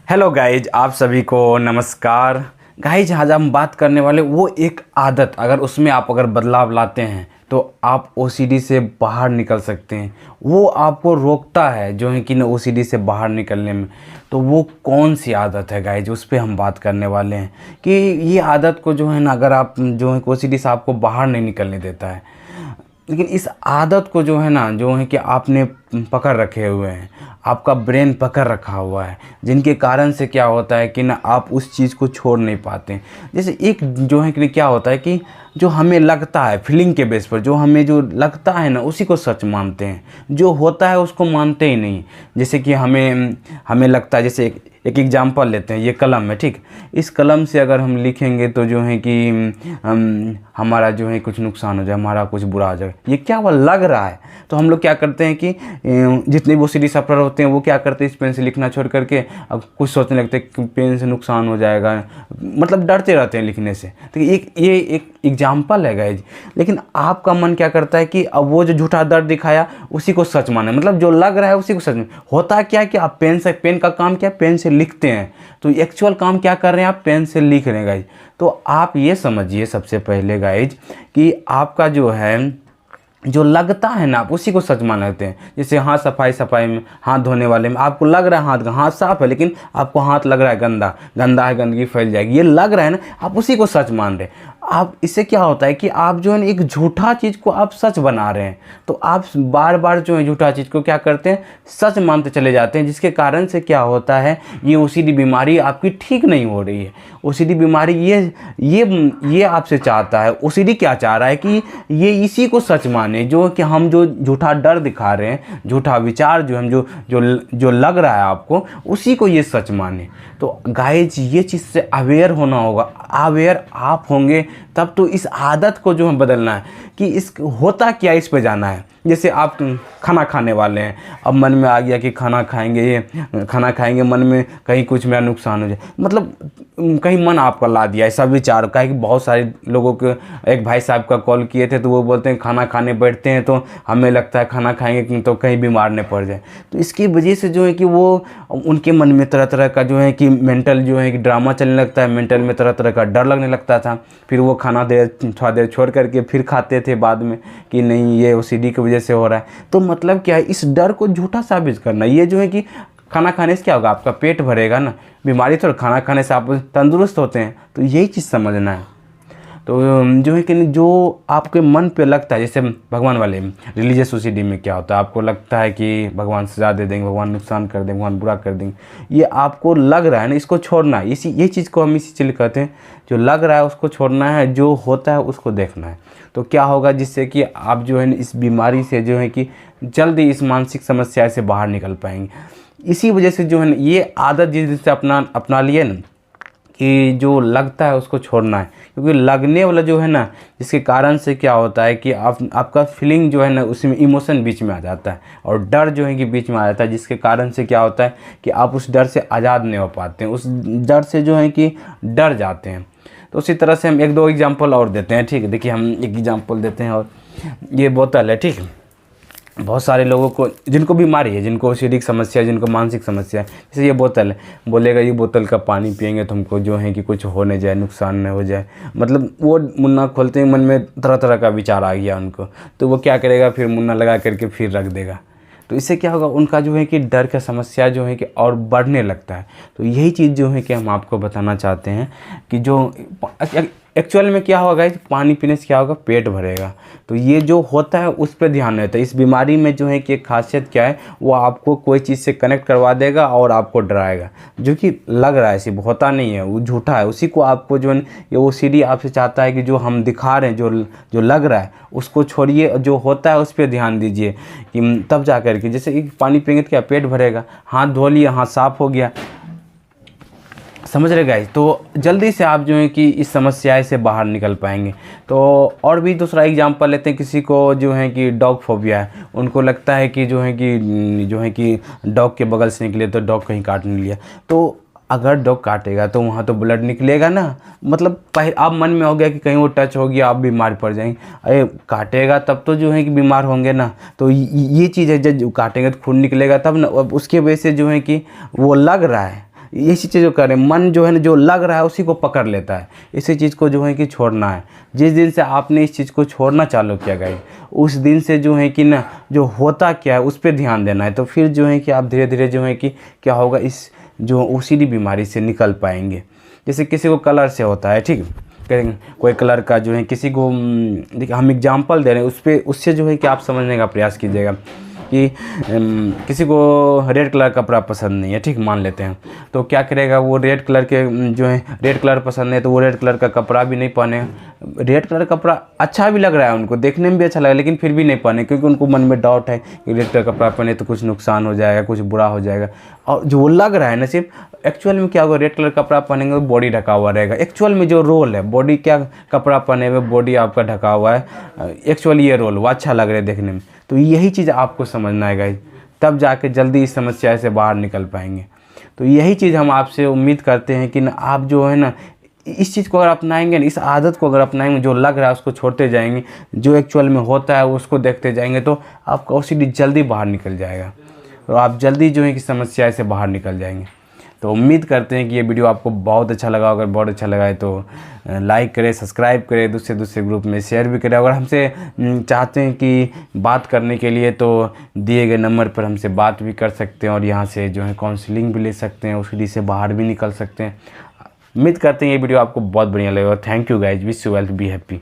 Hello guys, आप सभी को नमस्कार। गाइज, आज हम बात करने वाले वो एक आदत, अगर उसमें आप बदलाव लाते हैं तो आप ओसीडी से बाहर निकल सकते हैं। वो आपको रोकता है जो है कि ना ओसीडी से बाहर निकलने में। तो वो कौन सी आदत है गाइज, उस पर हम बात करने वाले हैं कि ये आदत को जो है ना, अगर आप जो है ओसीडी से आपको बाहर नहीं निकलने देता है, लेकिन इस आदत को जो है ना, जो है कि आपने पकड़ रखे हुए हैं, आपका ब्रेन पकड़ रखा हुआ है, जिनके कारण से क्या होता है कि ना आप उस चीज़ को छोड़ नहीं पाते। जैसे एक जो है कि क्या होता है कि जो हमें लगता है फीलिंग के बेस पर, जो हमें जो लगता है ना उसी को सच मानते हैं, जो होता है उसको मानते ही नहीं। जैसे कि हमें लगता है, जैसे एक एग्जांपल लेते हैं, ये कलम है, ठीक। इस कलम से अगर हम लिखेंगे तो जो है कि हमारा जो है कुछ नुकसान हो जाए, हमारा कुछ बुरा हो जाए, ये क्या हुआ, लग रहा है। तो हम लोग क्या करते हैं कि जितने वो सीडी सफर होते हैं वो क्या करते हैं, इस पेन से लिखना छोड़ करके अब कुछ सोचने लगते हैं कि पेन से नुकसान हो जाएगा, मतलब डरते रहते हैं लिखने से। तो ये एक एग्जाम्पल है गाइज। लेकिन आपका मन क्या करता है कि अब वो जो झूठा दर्द दिखाया उसी को सच माने, मतलब जो लग रहा है उसी को सच माने। होता क्या है कि आप पेन का काम क्या है, पेन से लिखते हैं, तो एक्चुअल काम क्या कर रहे हैं, आप पेन से लिख रहे हैं गाइज। तो आप ये समझिए सबसे पहले गाइज कि आपका जो है, जो लगता है ना, आप उसी को सच मान लेते हैं। जैसे हाथ सफाई में, हाथ धोने वाले में आपको लग रहा है हाथ साफ है, लेकिन आपको हाथ लग रहा है गंदा है, गंदगी फैल जाएगी, ये लग रहा है ना, आप उसी को सच मान रहे हैं। आप इससे क्या होता है कि आप जो है एक झूठा चीज़ को आप सच बना रहे हैं। तो आप बार बार जो है झूठा चीज़ को क्या करते हैं, सच मानते चले जाते हैं, जिसके कारण से क्या होता है, ये ओसीडी बीमारी आपकी ठीक नहीं हो रही है। ओसीडी बीमारी ये आपसे चाहता है, ओसीडी क्या चाह रहा है कि ये इसी को सच माने, जो कि हम जो झूठा डर दिखा रहे हैं, झूठा विचार जो हम जो लग रहा है आपको, उसी को ये सच माने। तो गाइज, ये चीज़ से अवेयर होना होगा। अवेयर आप होंगे तब तो इस आदत को जो है बदलना है कि इस होता क्या, इस पे जाना है। जैसे आप खाना खाने वाले हैं, अब मन में आ गया कि खाना खाएंगे, मन में कहीं कुछ मेरा नुकसान हो जाए, मतलब कहीं मन आपका ला दिया ऐसा विचार का है कि बहुत सारे लोगों के, एक भाई साहब का कॉल किए थे तो वो बोलते हैं खाना खाने बैठते हैं तो हमें लगता है खाना खाएंगे तो कहीं बीमार न पड़ जाए। तो इसकी वजह से जो है कि वो उनके मन में तरह तरह का जो है कि मेंटल जो है कि ड्रामा चलने लगता है, मेंटल में तरह तरह का डर लगने लगता था। फिर वो खाना थोड़ा देर छोड़ करके फिर खाते थे बाद में कि नहीं, ये ओसीडी की वजह से हो रहा है। तो मतलब क्या है, इस डर को झूठा साबित करना। ये जो है कि खाना खाने से क्या होगा, आपका पेट भरेगा ना, बीमारी तो खाना खाने से आप तंदुरुस्त होते हैं। तो यही चीज़ समझना है। तो जो है कि जो आपके मन पे लगता है, जैसे भगवान वाले रिलीजियस ओसीडी में क्या होता है, आपको लगता है कि भगवान सजा दे देंगे, भगवान नुकसान कर देंगे, भगवान बुरा कर देंगे, ये आपको लग रहा है ना, इसको छोड़ना है। ये चीज़ को हम इसी चीज़ कहते हैं, जो लग रहा है उसको छोड़ना है, जो होता है उसको देखना है। तो क्या होगा, जिससे कि आप जो है इस बीमारी से जो है कि जल्दी इस मानसिक समस्या से बाहर निकल पाएंगे। इसी वजह से जो है ना, ये आदत जिस दिन से अपना लिए ना, कि जो लगता है उसको छोड़ना है। क्योंकि लगने वाला जो है ना, जिसके कारण से क्या होता है कि आपका फीलिंग जो है ना, उसमें इमोशन बीच में आ जाता है और डर जो है कि बीच में आ जाता है, जिसके कारण से क्या होता है कि आप उस डर से आज़ाद नहीं हो पाते हैं, उस डर से जो है कि डर जाते हैं। तो उसी तरह से हम एक दो एग्जाम्पल और देते हैं, ठीक है। देखिए, हम एक एग्जाम्पल देते हैं, और ये बोतल है, ठीक है। बहुत सारे लोगों को जिनको बीमारी है, जिनको शारीरिक समस्या है, जिनको मानसिक समस्या है, जैसे ये बोतल है, बोलेगा ये बोतल का पानी पिएंगे तो हमको जो है कि कुछ हो नहीं जाए, नुकसान नहीं हो जाए, मतलब वो मुन्ना खोलते ही मन में तरह तरह का विचार आ गया उनको, तो वो क्या करेगा, फिर मुन्ना लगा करके फिर रख देगा। तो इससे क्या होगा, उनका जो है कि डर का समस्या जो है कि और बढ़ने लगता है। तो यही चीज़ जो है कि हम आपको बताना चाहते हैं कि जो एक्चुअल में क्या होगा, पानी पीने से क्या होगा, पेट भरेगा। तो ये जो होता है उस पर ध्यान रहता है। इस बीमारी में जो है कि एक खासियत क्या है, वो आपको कोई चीज़ से कनेक्ट करवा देगा और आपको डराएगा, जो कि लग रहा है, सिर्फ होता नहीं है, वो झूठा है। उसी को आपको जो है ये ओसीडी आपसे चाहता है कि जो हम दिखा रहे हैं, जो लग रहा है उसको छोड़िए, जो होता है उस पर ध्यान दीजिए, कि तब जा करके, जैसे पानी पिएंगे तो क्या पेट भरेगा, हाथ धो लिए, हाथ साफ हो गया, समझ रहे गाइस। तो जल्दी से आप जो है कि इस समस्या से बाहर निकल पाएंगे। तो और भी दूसरा एग्जांपल लेते हैं, किसी को जो है कि डॉग फोबिया है, उनको लगता है कि जो है कि डॉग के बगल से निकले तो डॉग कहीं काट नहीं लिया, तो अगर डॉग काटेगा तो वहाँ तो ब्लड निकलेगा ना, मतलब आप मन में हो गया कि कहीं वो टच हो गया आप बीमार पड़ जाएंगे, अरे काटेगा तब तो जो है कि बीमार होंगे ना। तो ये चीज़ है, जब काटेंगे तो खून निकलेगा तब ना, अब उसके वजह से जो है कि वो लग रहा है, ऐसी चीज़ को करें। मन जो है ना, जो लग रहा है उसी को पकड़ लेता है। इसी चीज़ को जो है कि छोड़ना है। जिस दिन से आपने इस चीज़ को छोड़ना चालू किया गाइस, उस दिन से जो है कि ना, जो होता क्या है उस पर ध्यान देना है। तो फिर जो है कि आप धीरे धीरे जो है कि क्या होगा, इस जो ओसीडी बीमारी से निकल पाएंगे। जैसे किसी को कलर से होता है, ठीक है, कोई कलर का जो है किसी को, देखिए हम एग्जांपल दे रहे हैं, उस पर उससे जो है कि आप समझने का प्रयास कीजिएगा कि किसी को रेड कलर कपड़ा पसंद नहीं है, ठीक, मान लेते हैं। तो क्या करेगा, वो रेड कलर के जो है रेड कलर पसंद है तो वो रेड कलर का कपड़ा भी नहीं पहनेगा। रेड कलर का कपड़ा अच्छा भी लग रहा है उनको, देखने में भी अच्छा लगा, लेकिन फिर भी नहीं पहने, क्योंकि उनको मन में डाउट है कि रेड कलर कपड़ा पहने तो कुछ नुकसान हो जाएगा, कुछ बुरा हो जाएगा। और जो वो लग रहा है ना, सिर्फ एक्चुअल में क्या होगा, रेड कलर कपड़ा पहनेंगे तो बॉडी ढका हुआ रहेगा। एक्चुअल में जो रोल है, बॉडी क्या, कपड़ा पहने हुए बॉडी आपका ढका हुआ है, एक्चुअल ये रोल वो अच्छा लग रहा है देखने में। तो यही चीज़ आपको समझना है गाइस, तब जाके जल्दी इस समस्या से बाहर निकल पाएंगे। तो यही चीज़ हम आपसे उम्मीद करते हैं कि ना, आप जो है ना, इस चीज़ को अगर अपनाएंगे ना, इस आदत को अगर अपनाएंगे, जो लग रहा है उसको छोड़ते जाएंगे, जो एक्चुअल में होता है उसको देखते जाएंगे, तो आपका ओसीडी जल्दी बाहर निकल जाएगा और आप जल्दी जो है कि समस्या से बाहर निकल जाएंगे। तो उम्मीद करते हैं कि ये वीडियो आपको बहुत अच्छा लगा। अगर बहुत अच्छा लगा है तो लाइक करें, सब्सक्राइब करें, दूसरे ग्रुप में शेयर भी करें। अगर हमसे चाहते हैं कि बात करने के लिए, तो दिए गए नंबर पर हमसे बात भी कर सकते हैं और यहाँ से जो है काउंसलिंग भी ले सकते हैं, ओसीडी से बाहर भी निकल सकते हैं। उम्मीद करते हैं ये वीडियो आपको बहुत बढ़िया लगेगा। Thank you guys, wish you well, be happy.